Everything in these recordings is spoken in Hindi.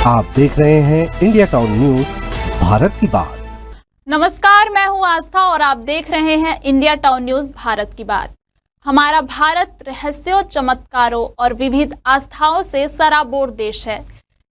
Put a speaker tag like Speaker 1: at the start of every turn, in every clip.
Speaker 1: आप देख रहे हैं इंडिया टाउन न्यूज भारत की बात।
Speaker 2: नमस्कार, मैं हूं आस्था और आप देख रहे हैं इंडिया टाउन न्यूज भारत की बात। हमारा भारत रहस्यों, चमत्कारों और विविध आस्थाओं से सराबोर देश है।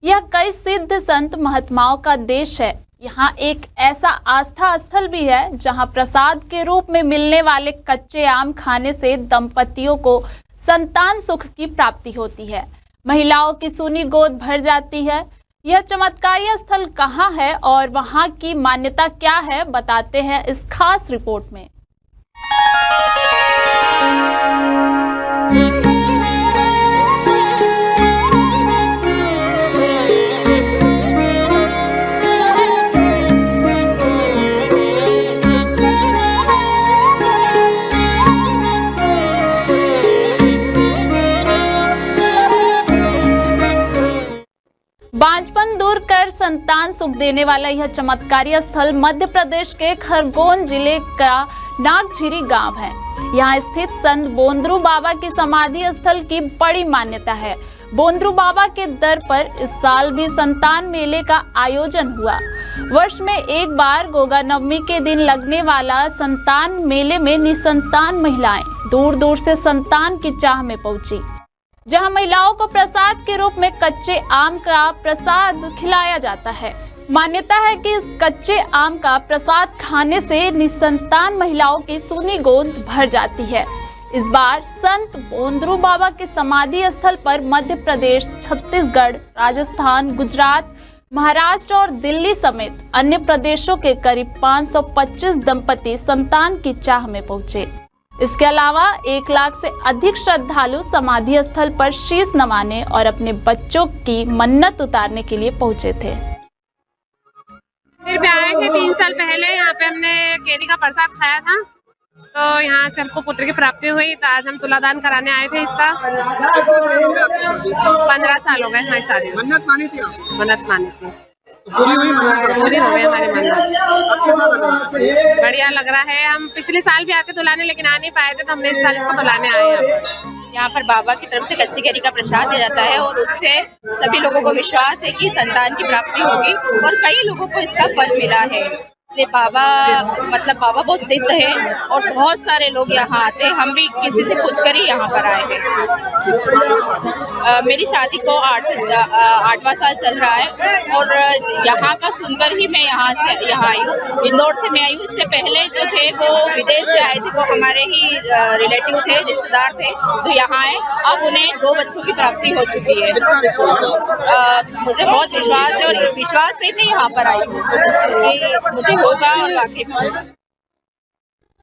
Speaker 2: यह कई सिद्ध संत महात्माओं का देश है। यहाँ एक ऐसा आस्था स्थल भी है जहाँ प्रसाद के रूप में मिलने वाले कच्चे आम खाने से दंपतियों को संतान सुख की प्राप्ति होती है, महिलाओं की सूनी गोद भर जाती है। यह चमत्कारिक स्थल कहाँ है और वहाँ की मान्यता क्या है, बताते हैं इस खास रिपोर्ट में। बांझपन दूर कर संतान सुख देने वाला यह चमत्कारिक स्थल मध्य प्रदेश के खरगोन जिले का नागझिरी गांव है। यहाँ स्थित संत बोंद्रू बाबा की समाधि स्थल की बड़ी मान्यता है। बोंद्रू बाबा के दर पर इस साल भी संतान मेले का आयोजन हुआ। वर्ष में एक बार गोगा नवमी के दिन लगने वाला संतान मेले में निसंतान महिलाएं दूर दूर से संतान की चाह में पहुंची, जहां महिलाओं को प्रसाद के रूप में कच्चे आम का प्रसाद खिलाया जाता है। मान्यता है कि इस कच्चे आम का प्रसाद खाने से निसंतान महिलाओं की सूनी गोद भर जाती है। इस बार संत बोंद्रू बाबा के समाधि स्थल पर मध्य प्रदेश, छत्तीसगढ़, राजस्थान, गुजरात, महाराष्ट्र और दिल्ली समेत अन्य प्रदेशों के करीब 525 दंपति संतान की चाह में पहुंचे। इसके अलावा 1 लाख से अधिक श्रद्धालु समाधि स्थल पर शीश नवाने और अपने बच्चों की मन्नत उतारने के लिए पहुंचे थे।
Speaker 3: फिर भी आए थे 3 साल पहले। यहाँ पे हमने केरी का प्रसाद खाया था, तो यहाँ से हमको पुत्र की प्राप्ति हुई, तो आज हम तुलादान कराने आए थे। इसका 15 साल हो गए हमारी शादी। मन्नत मानी थी? मन्नत मानी थी, पूरी हो गई हमारी मन्नत। बढ़िया लग रहा है। हम पिछले साल भी आते तुलाने, लेकिन आ नहीं पाए थे, तो हमने इस साल इसको तुलाने आए हैं।
Speaker 4: यहाँ पर बाबा की तरफ से कच्ची कैरी का प्रसाद दिया जाता है और उससे सभी लोगों को विश्वास है कि संतान की प्राप्ति होगी और कई लोगों को इसका फल मिला है। इसलिए बाबा बहुत सिद्ध है और बहुत सारे लोग यहाँ आते हैं। हम भी किसी से पूछकर ही यहाँ पर आए हैं। मेरी शादी को 8वां साल चल रहा है और यहाँ का सुनकर ही मैं यहाँ आई हूँ। इंदौर से मैं आई हूँ। इससे पहले जो थे वो विदेश से आए थे, वो हमारे ही रिलेटिव थे, रिश्तेदार थे, तो यहाँ आए। अब उन्हें 2 बच्चों की प्राप्ति हो चुकी है। मुझे बहुत विश्वास है और विश्वास से मैं यहाँ पर आई हूँ कि मुझे होगा और वाकई में।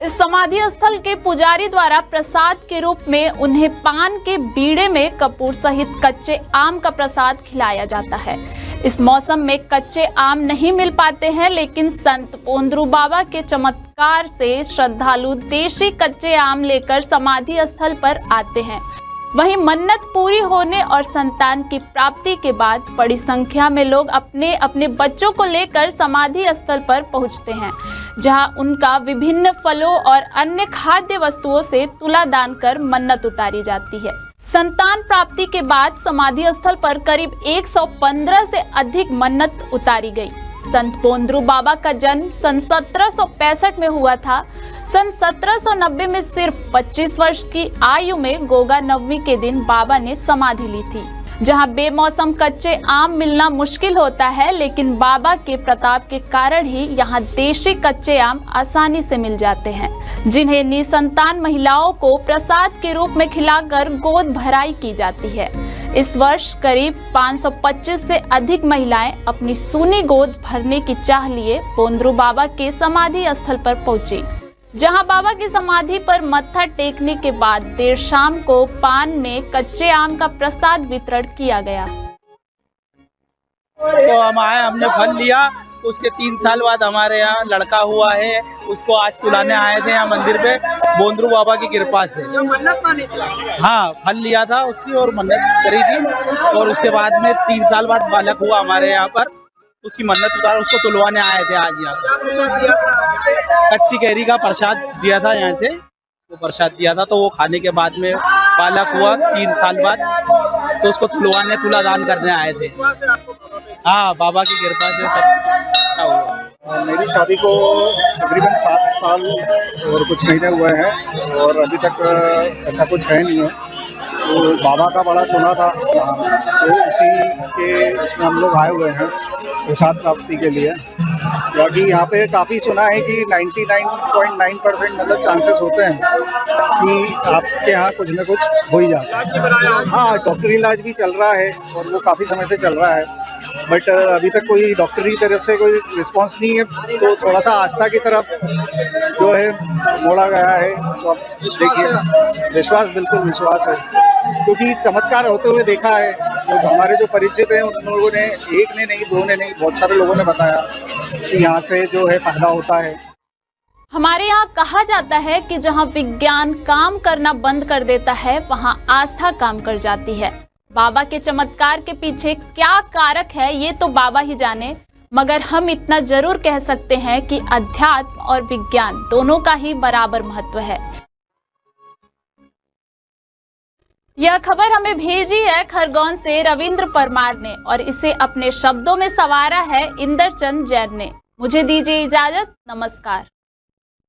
Speaker 2: इस समाधि स्थल के पुजारी द्वारा प्रसाद के रूप में उन्हें पान के बीड़े में कपूर सहित कच्चे आम का प्रसाद खिलाया जाता है। इस मौसम में कच्चे आम नहीं मिल पाते हैं, लेकिन संत बोंद्रू बाबा के चमत्कार से श्रद्धालु देशी कच्चे आम लेकर समाधि स्थल पर आते हैं। वहीं मन्नत पूरी होने और संतान की प्राप्ति के बाद बड़ी संख्या में लोग अपने अपने बच्चों को लेकर समाधि स्थल पर पहुंचते हैं, जहां उनका विभिन्न फलों और अन्य खाद्य वस्तुओं से तुलादान कर मन्नत उतारी जाती है। संतान प्राप्ति के बाद समाधि स्थल पर करीब 115 से अधिक मन्नत उतारी गई। संत बोंद्रू बाबा का जन्म सन 1765 में हुआ था। सन 1790 में सिर्फ 25 वर्ष की आयु में गोगा नवमी के दिन बाबा ने समाधि ली थी, जहां बेमौसम कच्चे आम मिलना मुश्किल होता है, लेकिन बाबा के प्रताप के कारण ही यहां देशी कच्चे आम आसानी से मिल जाते हैं, जिन्हें निसंतान महिलाओं को प्रसाद के रूप में खिलाकर गोद भराई की जाती है। इस वर्ष करीब 525 से अधिक महिलाएं अपनी सूनी गोद भरने की चाह लिए बोंद्रू बाबा के समाधि स्थल पर पहुंची, जहां बाबा की समाधि पर मत्था टेकने के बाद देर शाम को पान में कच्चे आम का प्रसाद वितरण किया गया।
Speaker 5: तो हम आए, हमने फल लिया। उसके 3 साल बाद हमारे यहाँ लड़का हुआ है, उसको आज तुलाने आए थे यहाँ मंदिर पे बोंद्रू बाबा की कृपा से।
Speaker 6: मन्नत मानी थी?
Speaker 5: हाँ, फल लिया था उसकी और मन्नत करी थी, और उसके बाद में 3 साल बाद बालक हुआ हमारे यहाँ पर। उसकी मन्नत उतार, उसको तुलवाने आए थे आज यहाँ। कच्ची कैरी का प्रसाद दिया था यहाँ से, वो प्रसाद दिया था, तो वो खाने के बाद में बालक हुआ 3 साल बाद, तो उसको तुलवाने तुलादान करने आए थे। हाँ, बाबा की कृपा से सब अच्छा हुआ।
Speaker 6: मेरी शादी को तकरीबन 7 साल और कुछ महीने हुए हैं और अभी तक ऐसा कुछ है नहीं है। तो बाबा का बड़ा सुना था, तो उसी के इसमें हम लोग आए हुए हैं प्रसाद प्राप्ति के लिए। बाकी यहाँ पे काफ़ी सुना है कि 99.9% मतलब चांसेस होते हैं कि आपके यहाँ कुछ न कुछ हो ही जाता है। हाँ, डॉक्टरी इलाज भी चल रहा है और वो काफ़ी समय से चल रहा है, बट अभी तक कोई डॉक्टरी तरफ से कोई रिस्पांस नहीं है। तो थोड़ा सा आस्था की तरफ जो है मोड़ा गया है। तो अब देखिए, विश्वास, बिल्कुल विश्वास है, क्योंकि चमत्कार होते हुए देखा है। तो हमारे जो परिचित हैं उन लोगों ने, एक ने नहीं, दो ने नहीं, बहुत सारे लोगों ने बताया कि यहाँ से जो है फायदा होता है।
Speaker 2: हमारे यहाँ कहा जाता है कि जहाँ विज्ञान काम करना बंद कर देता है, वहाँ आस्था काम कर जाती है। बाबा के चमत्कार के पीछे क्या कारक है ये तो बाबा ही जाने, मगर हम इतना जरूर कह सकते हैं कि अध्यात्म और विज्ञान दोनों का ही बराबर महत्व है। यह खबर हमें भेजी है खरगोन से रविंद्र परमार ने और इसे अपने शब्दों में संवारा है इंद्रचंद जैन ने। मुझे दीजिए इजाजत, नमस्कार।